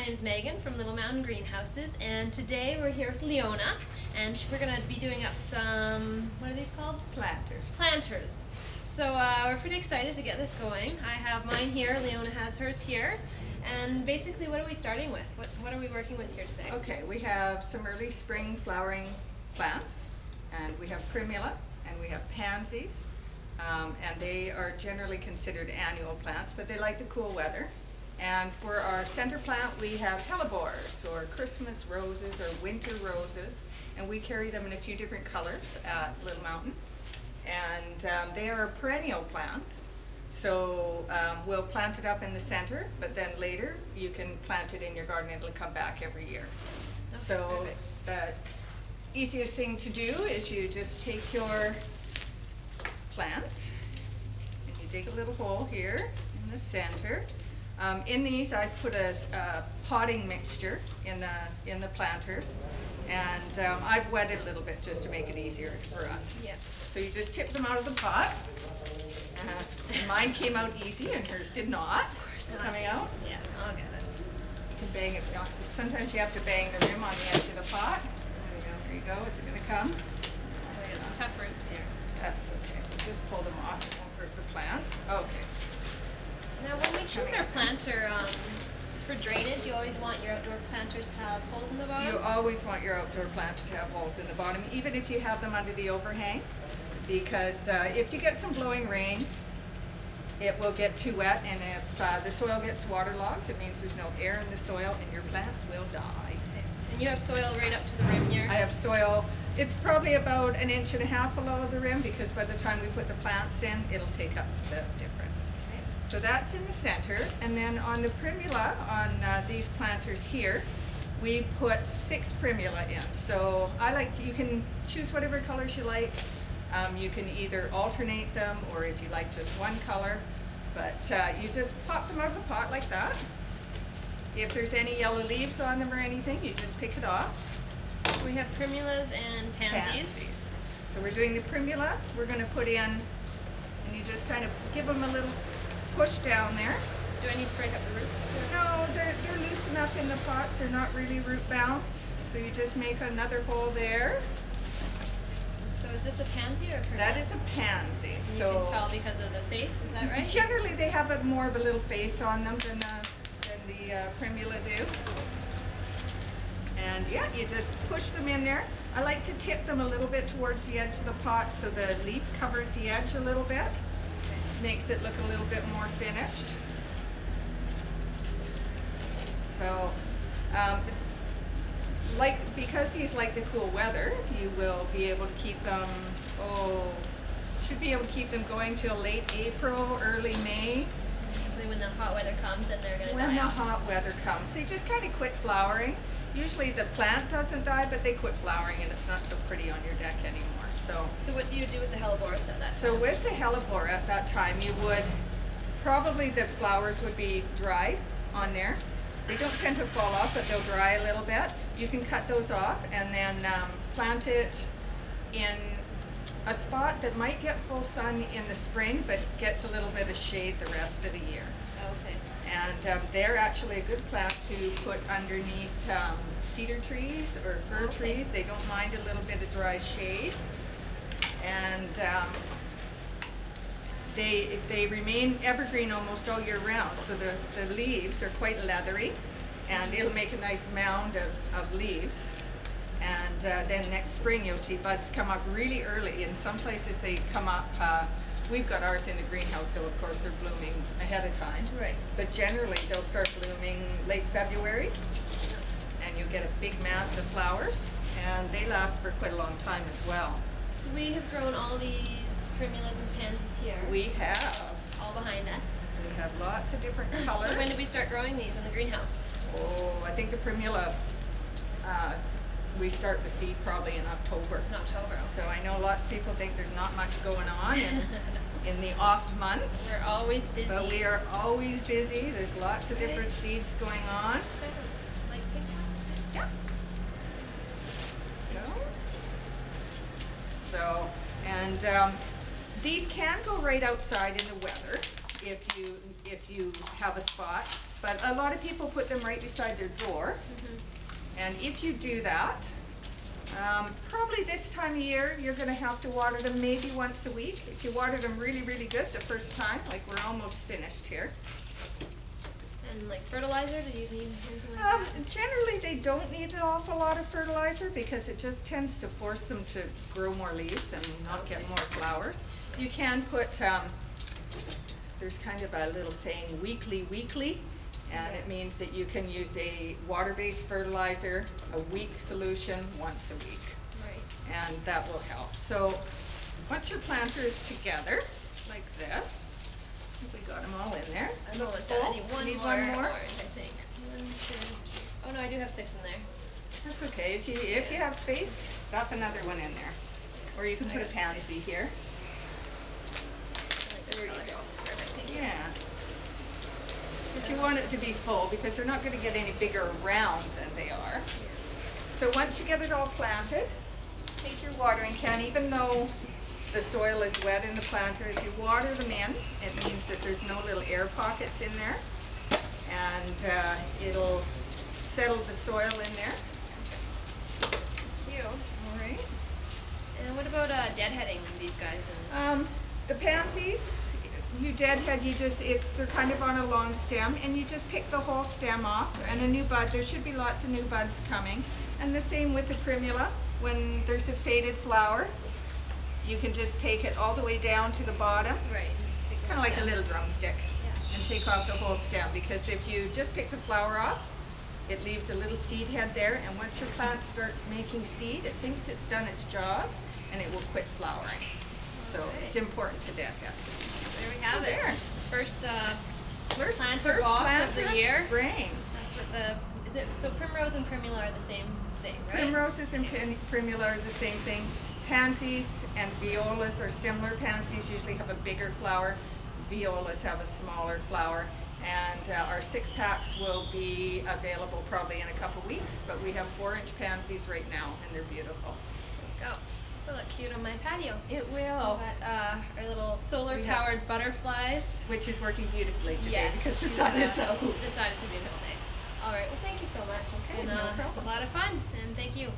name's Megan from Little Mountain Greenhouses, and today we're here with Leona, and we're going to be doing up some, what are these called? Planters. Planters. So we're pretty excited to get this going. I have mine here, Leona has hers here, and basically what are we starting with? What are we working with here today? Okay, we have some early spring flowering plants, and we have primula, and we have pansies, and they are generally considered annual plants, but they like the cool weather. And for our center plant, we have Helleborus, or Christmas roses, or winter roses, and we carry them in a few different colors at Little Mountain. And they are a perennial plant, so we'll plant it up in the center, but then later you can plant it in your garden and it'll come back every year. Okay, so the easiest thing to do is you just take your plant and you dig a little hole here in the center. In these, I've put a potting mixture in the planters, and I've wetted a little bit just to make it easier for us. Yeah. So you just tip them out of the pot. Mine came out easy, and hers did not. Of course not. Coming out. Yeah, I'll get it. You can bang it. Sometimes you have to bang the rim on the edge of the pot. There you go. Is it going to come? Oh, we got some tough roots here. That's okay. Just pull them off. It won't hurt the plant. Okay. Now when we choose our planter, for drainage, you always want your outdoor planters to have holes in the bottom? You always want your outdoor plants to have holes in the bottom, even if you have them under the overhang, because if you get some blowing rain, it will get too wet, and if the soil gets waterlogged, it means there's no air in the soil and your plants will die. Okay. And you have soil right up to the rim here? I have soil. It's probably about 1.5 inches below the rim, because by the time we put the plants in, it'll take up the difference. So that's in the center, and then on the primula, on these planters here, we put 6 primula in. So you can choose whatever colors you like. You can either alternate them, or if you like just one color, but you just pop them out of the pot like that. If there's any yellow leaves on them or anything, you just pick it off. We have primulas and pansies. So we're doing the primula. We're going to put in, and you just kind of give them a little push down there. Do I need to break up the roots? No, they're loose enough in the pots. They're not really root bound. So you just make another hole there. So is this a pansy or a primula? That is a pansy. And so you can tell because of the face, is that right? Generally, they have more of a little face on them than the primula do. And yeah, you just push them in there. I like to tip them a little bit towards the edge of the pot so the leaf covers the edge a little bit. Makes it look a little bit more finished. So, because these like the cool weather, you will be able to keep them, should be able to keep them going till late April, early May. Basically when the hot weather comes and they're going to die. When the hot weather comes. They just kind of quit flowering. Usually the plant doesn't die, but they quit flowering and it's not so pretty on your deck anymore. So what do you do with the Helleborus at that time? So with the Helleborus at that time, you would, probably the flowers would be dried on there. They don't tend to fall off, but they'll dry a little bit. You can cut those off and then plant it in a spot that might get full sun in the spring, but gets a little bit of shade the rest of the year. Okay. And they're actually a good plant to put underneath cedar trees or fir trees. They don't mind a little bit of dry shade. And they remain evergreen almost all year round. So the leaves are quite leathery, and it'll make a nice mound of leaves. And then next spring you'll see buds come up really early. In some places they come up, we've got ours in the greenhouse, so of course they're blooming ahead of time. Right. But generally they'll start blooming late February, and you'll get a big mass of flowers, and they last for quite a long time as well. So we have grown all these primulas and pansies here. We have. All behind us. We have lots of different colors. So when did we start growing these in the greenhouse? Oh, I think the primula, we start to seed probably in October. In October. Okay. So I know lots of people think there's not much going on in the off months. We're always busy. But we are always busy. There's lots of different seeds going on. Like pink one? Yeah. Go. So, and these can go right outside in the weather. if you have a spot. But a lot of people put them right beside their door. And if you do that, probably this time of year, you're gonna have to water them maybe once a week. If you water them really, really good the first time, like we're almost finished here. And like fertilizer, do you need anything like that? Generally, they don't need an awful lot of fertilizer because it just tends to force them to grow more leaves and not get more flowers. You can put, there's kind of a little saying, weekly, and it means that you can use a water-based fertilizer, a week solution once a week. Right. And that will help. So once your planter is together, like this, we got them all in there. I don't want that. I need one more orange, I think. 1, 2, 3. Oh no, I do have 6 in there. That's okay. If you have space, stuff another one in there. Or you can put a pansy here. There you go. Perfect. Thank you. Yeah. Because you want it to be full because they're not going to get any bigger around than they are. So once you get it all planted, take your watering can, even though the soil is wet in the planter. If you water them in, it means that there's no little air pockets in there, and it'll settle the soil in there. Thank you. All right. And what about deadheading these guys? The pansies, you deadhead, they're kind of on a long stem, and you just pick the whole stem off, and a new bud. There should be lots of new buds coming. And the same with the primula. When there's a faded flower, you can just take it all the way down to the bottom, Right. kind of like a little drumstick, Yeah. and take off the whole stem, because if you just pick the flower off, it leaves a little seed head there, and once your plant starts making seed, it thinks it's done its job, and it will quit flowering. So it's important to deadhead. There we have So it. there. First First planter box of planter the year. Spring. That's what so primrose and primula are the same thing, right? Primroses and primula are the same thing. Pansies and violas are similar. Pansies usually have a bigger flower. Violas have a smaller flower. And our 6-packs will be available probably in a couple weeks, but we have 4-inch pansies right now, and they're beautiful. Oh, this will look cute on my patio. It will. Got our little solar-powered butterflies. Which is working beautifully today Yes, because the sun is out. Decided to be a beautiful day. All right, well, thank you so much. It's Okay, been no problem. a lot of fun, and thank you.